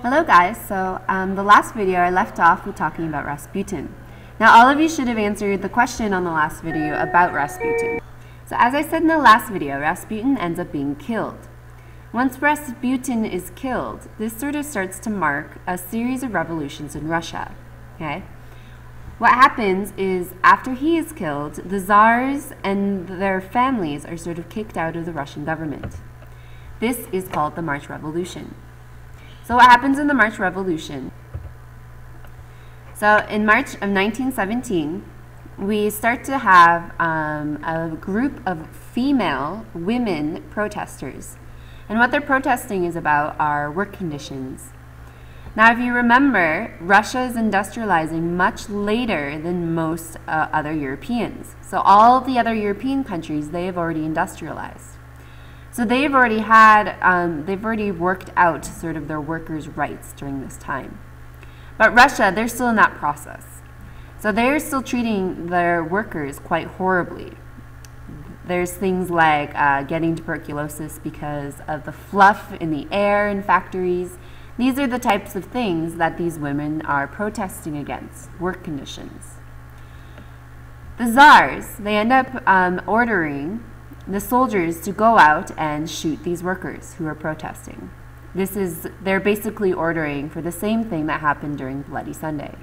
Hello guys, so the last video I left off with talking about Rasputin. Now all of you should have answered the question on the last video about Rasputin. So as I said in the last video, Rasputin ends up being killed. Once Rasputin is killed, this sort of starts to mark a series of revolutions in Russia. Okay? What happens is after he is killed, the czars and their families are sort of kicked out of the Russian government. This is called the March Revolution. So what happens in the March Revolution? So in March of 1917, we start to have a group of female women protesters. And what they're protesting is about are work conditions. Now, if you remember, Russia is industrializing much later than most other Europeans. So all the other European countries, they have already industrialized. So they've already worked out sort of their workers' rights during this time. But Russia, they're still in that process. So they're still treating their workers quite horribly. There's things like getting tuberculosis because of the fluff in the air in factories. These are the types of things that these women are protesting against, work conditions. The czars, they end up ordering the soldiers to go out and shoot these workers who are protesting. They're basically ordering for the same thing that happened during Bloody Sunday.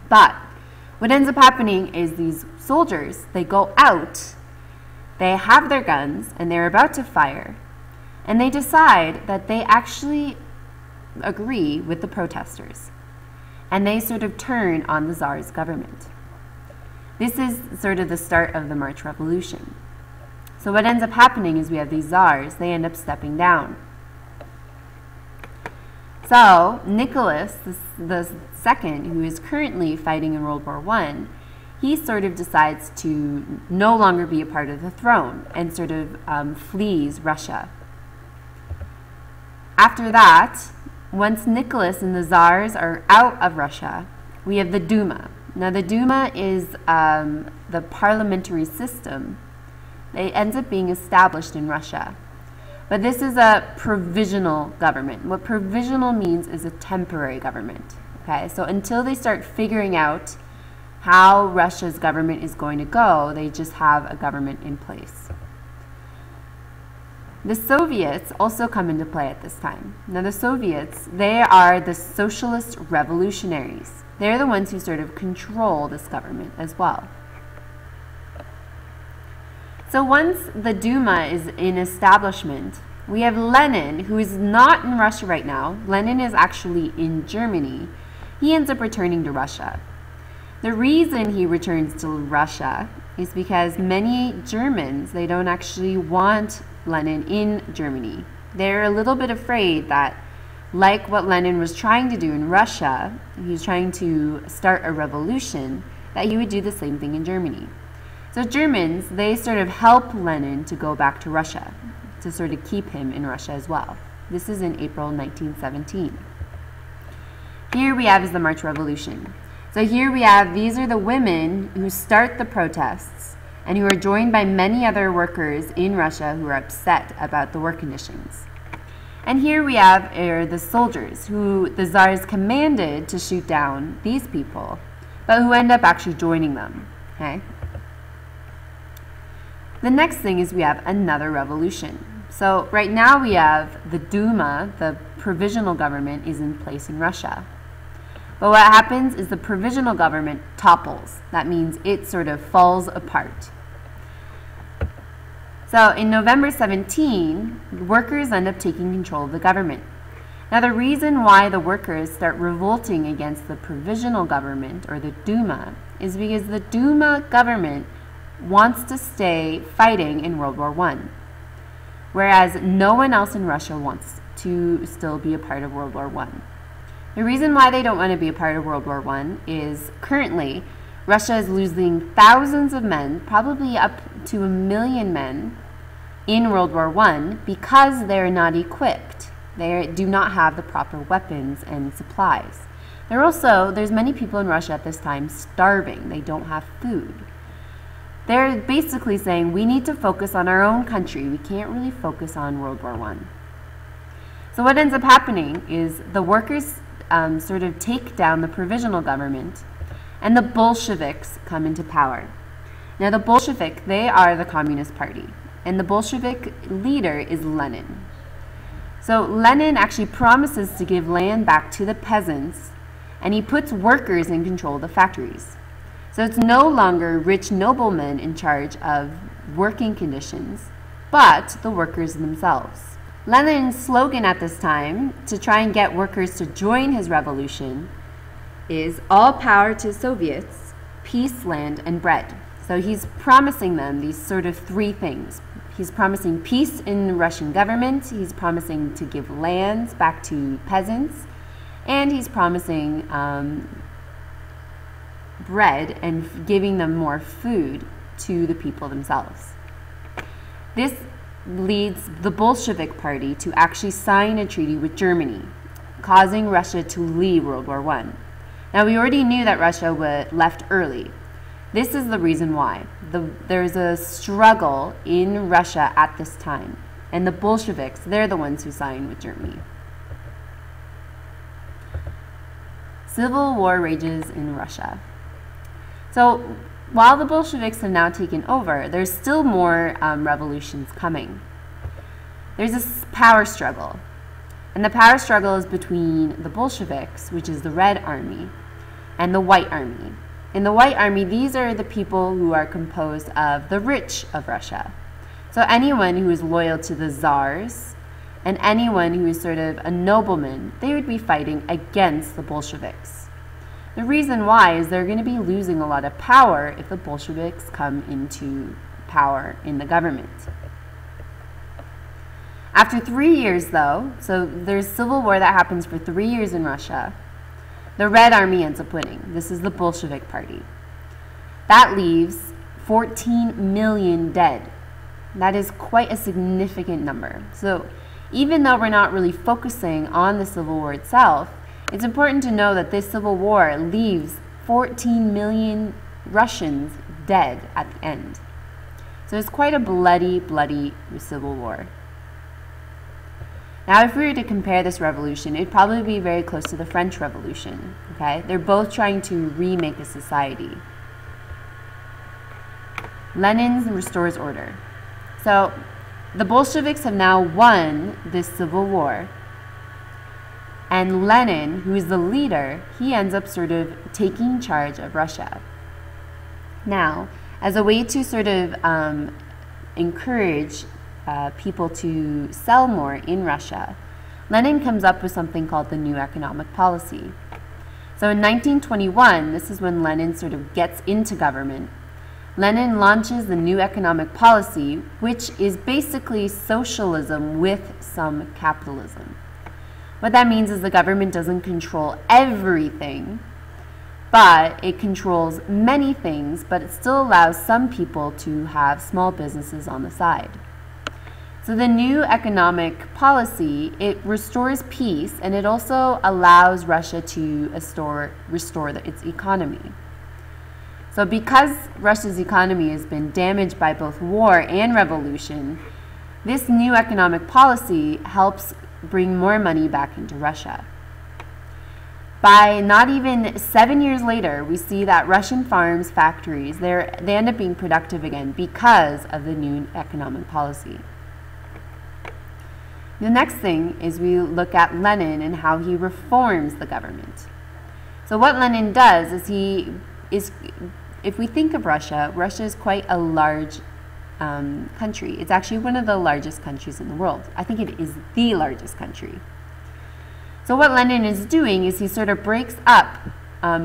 But what ends up happening is these soldiers, they go out, they have their guns, and they're about to fire, and they decide that they actually agree with the protesters, and they sort of turn on the Tsar's government. This is sort of the start of the March Revolution. So what ends up happening is we have these Tsars, they end up stepping down. So Nicholas the Second, who is currently fighting in World War I, he sort of decides to no longer be a part of the throne and sort of flees Russia. After that, once Nicholas and the Tsars are out of Russia, we have the Duma. Now the Duma is the parliamentary system. It ends up being established in Russia. But this is a provisional government. What provisional means is a temporary government. Okay, so until they start figuring out how Russia's government is going to go, they just have a government in place. The Soviets also come into play at this time. Now the Soviets, they are the socialist revolutionaries. They're the ones who sort of control this government as well. So once the Duma is in establishment, we have Lenin, who is not in Russia right now. Lenin is actually in Germany. He ends up returning to Russia. The reason he returns to Russia is because many Germans, they don't actually want Lenin in Germany. They're a little bit afraid that, like what Lenin was trying to do in Russia, he was trying to start a revolution, that he would do the same thing in Germany. So Germans, they sort of help Lenin to go back to Russia, to sort of keep him in Russia as well. This is in April 1917. Here we have is the March Revolution. So here we have, these are the women who start the protests and who are joined by many other workers in Russia who are upset about the work conditions. And here we have the soldiers who the Tsars commanded to shoot down these people, but who end up actually joining them. Okay? The next thing is we have another revolution. So right now we have the Duma, the provisional government, is in place in Russia. But what happens is the provisional government topples. That means it sort of falls apart. So in November 17, workers end up taking control of the government. Now the reason why the workers start revolting against the provisional government, or the Duma, is because the Duma government wants to stay fighting in World War I, whereas no one else in Russia wants to still be a part of World War I. The reason why they don't want to be a part of World War I is currently Russia is losing thousands of men, probably up to 1 million men in World War I because they're not equipped. They do not have the proper weapons and supplies. There's many people in Russia at this time starving. They don't have food. They're basically saying we need to focus on our own country. We can't really focus on World War I. So what ends up happening is the workers sort of take down the provisional government, and the Bolsheviks come into power. Now the Bolshevik, they are the Communist Party, and the Bolshevik leader is Lenin. So Lenin actually promises to give land back to the peasants, and he puts workers in control of the factories. So it's no longer rich noblemen in charge of working conditions, but the workers themselves. Lenin's slogan at this time, to try and get workers to join his revolution, is all power to Soviets, peace, land, and bread. So he's promising them these sort of three things. He's promising peace in the Russian government, he's promising to give lands back to peasants, and he's promising bread and giving them more food to the people themselves. This leads the Bolshevik Party to actually sign a treaty with Germany, causing Russia to leave World War I. Now, we already knew that Russia left early. This is the reason why. There's a struggle in Russia at this time, and the Bolsheviks, they're the ones who signed with Germany. Civil war rages in Russia. So, while the Bolsheviks have now taken over, there's still more revolutions coming. There's this power struggle. And the power struggle is between the Bolsheviks, which is the Red Army, and the White Army. In the White Army, these are the people who are composed of the rich of Russia. So anyone who is loyal to the czars and anyone who is sort of a nobleman, they would be fighting against the Bolsheviks. The reason why is they're going to be losing a lot of power if the Bolsheviks come into power in the government. After 3 years, though, so there's civil war that happens for 3 years in Russia, the Red Army ends up winning. This is the Bolshevik Party. That leaves 14 million dead. That is quite a significant number. So even though we're not really focusing on the civil war itself, it's important to know that this civil war leaves 14 million Russians dead at the end. So it's quite a bloody, bloody civil war. Now, if we were to compare this revolution, it'd probably be very close to the French Revolution. Okay? They're both trying to remake a society. Lenin restores order. So the Bolsheviks have now won this civil war. And Lenin, who is the leader, he ends up sort of taking charge of Russia. Now, as a way to sort of encourage people to sell more in Russia, Lenin comes up with something called the New Economic Policy. So in 1921, this is when Lenin sort of gets into government. Lenin launches the New Economic Policy, which is basically socialism with some capitalism. What that means is the government doesn't control everything, but it controls many things, but it still allows some people to have small businesses on the side. So the New Economic Policy, it restores peace, and it also allows Russia to restore its economy. So because Russia's economy has been damaged by both war and revolution, this New Economic Policy helps bring more money back into Russia. By not even 7 years later, we see that Russian farms, factories, they end up being productive again because of the New Economic Policy. The next thing is we look at Lenin and how he reforms the government. So what Lenin does is if we think of Russia, Russia is quite a large country. It's actually one of the largest countries in the world. I think it is the largest country. So what Lenin is doing is he sort of breaks up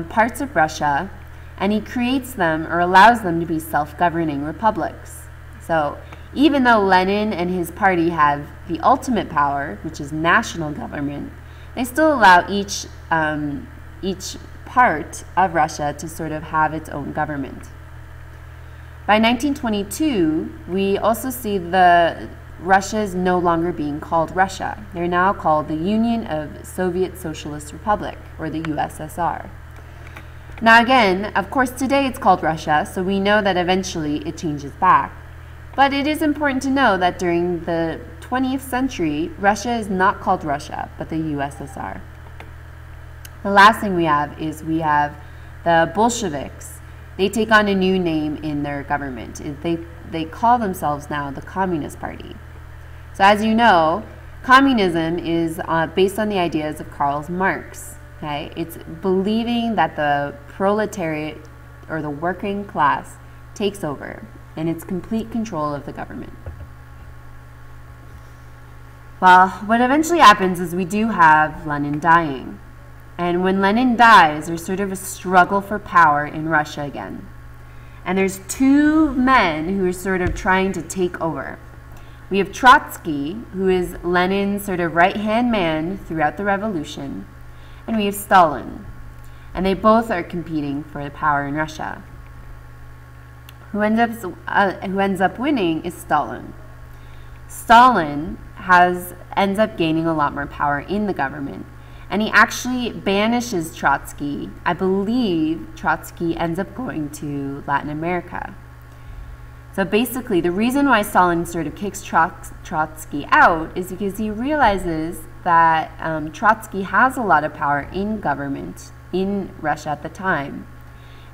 parts of Russia, and he creates them or allows them to be self-governing republics. So even though Lenin and his party have the ultimate power, which is national government, they still allow each part of Russia to sort of have its own government. By 1922, we also see Russia is no longer being called Russia. They're now called the Union of Soviet Socialist Republic, or the USSR. Now again, of course today it's called Russia, so we know that eventually it changes back. But it is important to know that during the 20th century, Russia is not called Russia, but the USSR. The last thing we have is we have the Bolsheviks. They take on a new name in their government. They call themselves now the Communist Party. So as you know, communism is based on the ideas of Karl Marx. Okay? It's believing that the proletariat or the working class takes over and it's complete control of the government. Well, what eventually happens is we do have Lenin dying. And when Lenin dies, there's sort of a struggle for power in Russia again. And there's two men who are sort of trying to take over. We have Trotsky, who is Lenin's sort of right-hand man throughout the revolution. And we have Stalin. And they both are competing for the power in Russia. Who ends up winning is Stalin. Stalin ends up gaining a lot more power in the government. And he actually banishes Trotsky. I believe Trotsky ends up going to Latin America. So basically, the reason why Stalin sort of kicks Trotsky out is because he realizes that Trotsky has a lot of power in government in Russia at the time.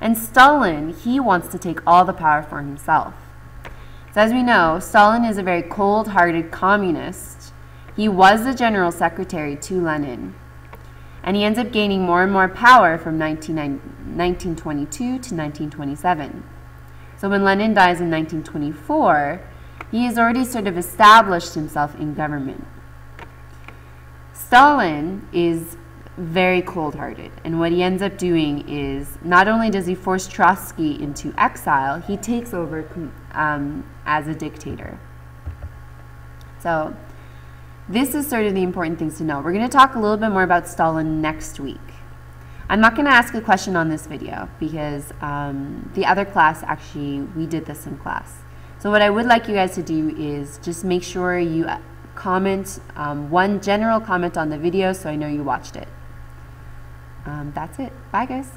And Stalin, he wants to take all the power for himself. So as we know, Stalin is a very cold-hearted communist. He was the general secretary to Lenin. And he ends up gaining more and more power from 1922 to 1927. So when Lenin dies in 1924, he has already sort of established himself in government. Stalin is very cold-hearted, and what he ends up doing is not only does he force Trotsky into exile, he takes over as a dictator. So this is sort of the important things to know. We're going to talk a little bit more about Stalin next week. I'm not going to ask a question on this video because the other class, actually, we did this in class. So what I would like you guys to do is just make sure you comment one general comment on the video so I know you watched it. That's it. Bye, guys.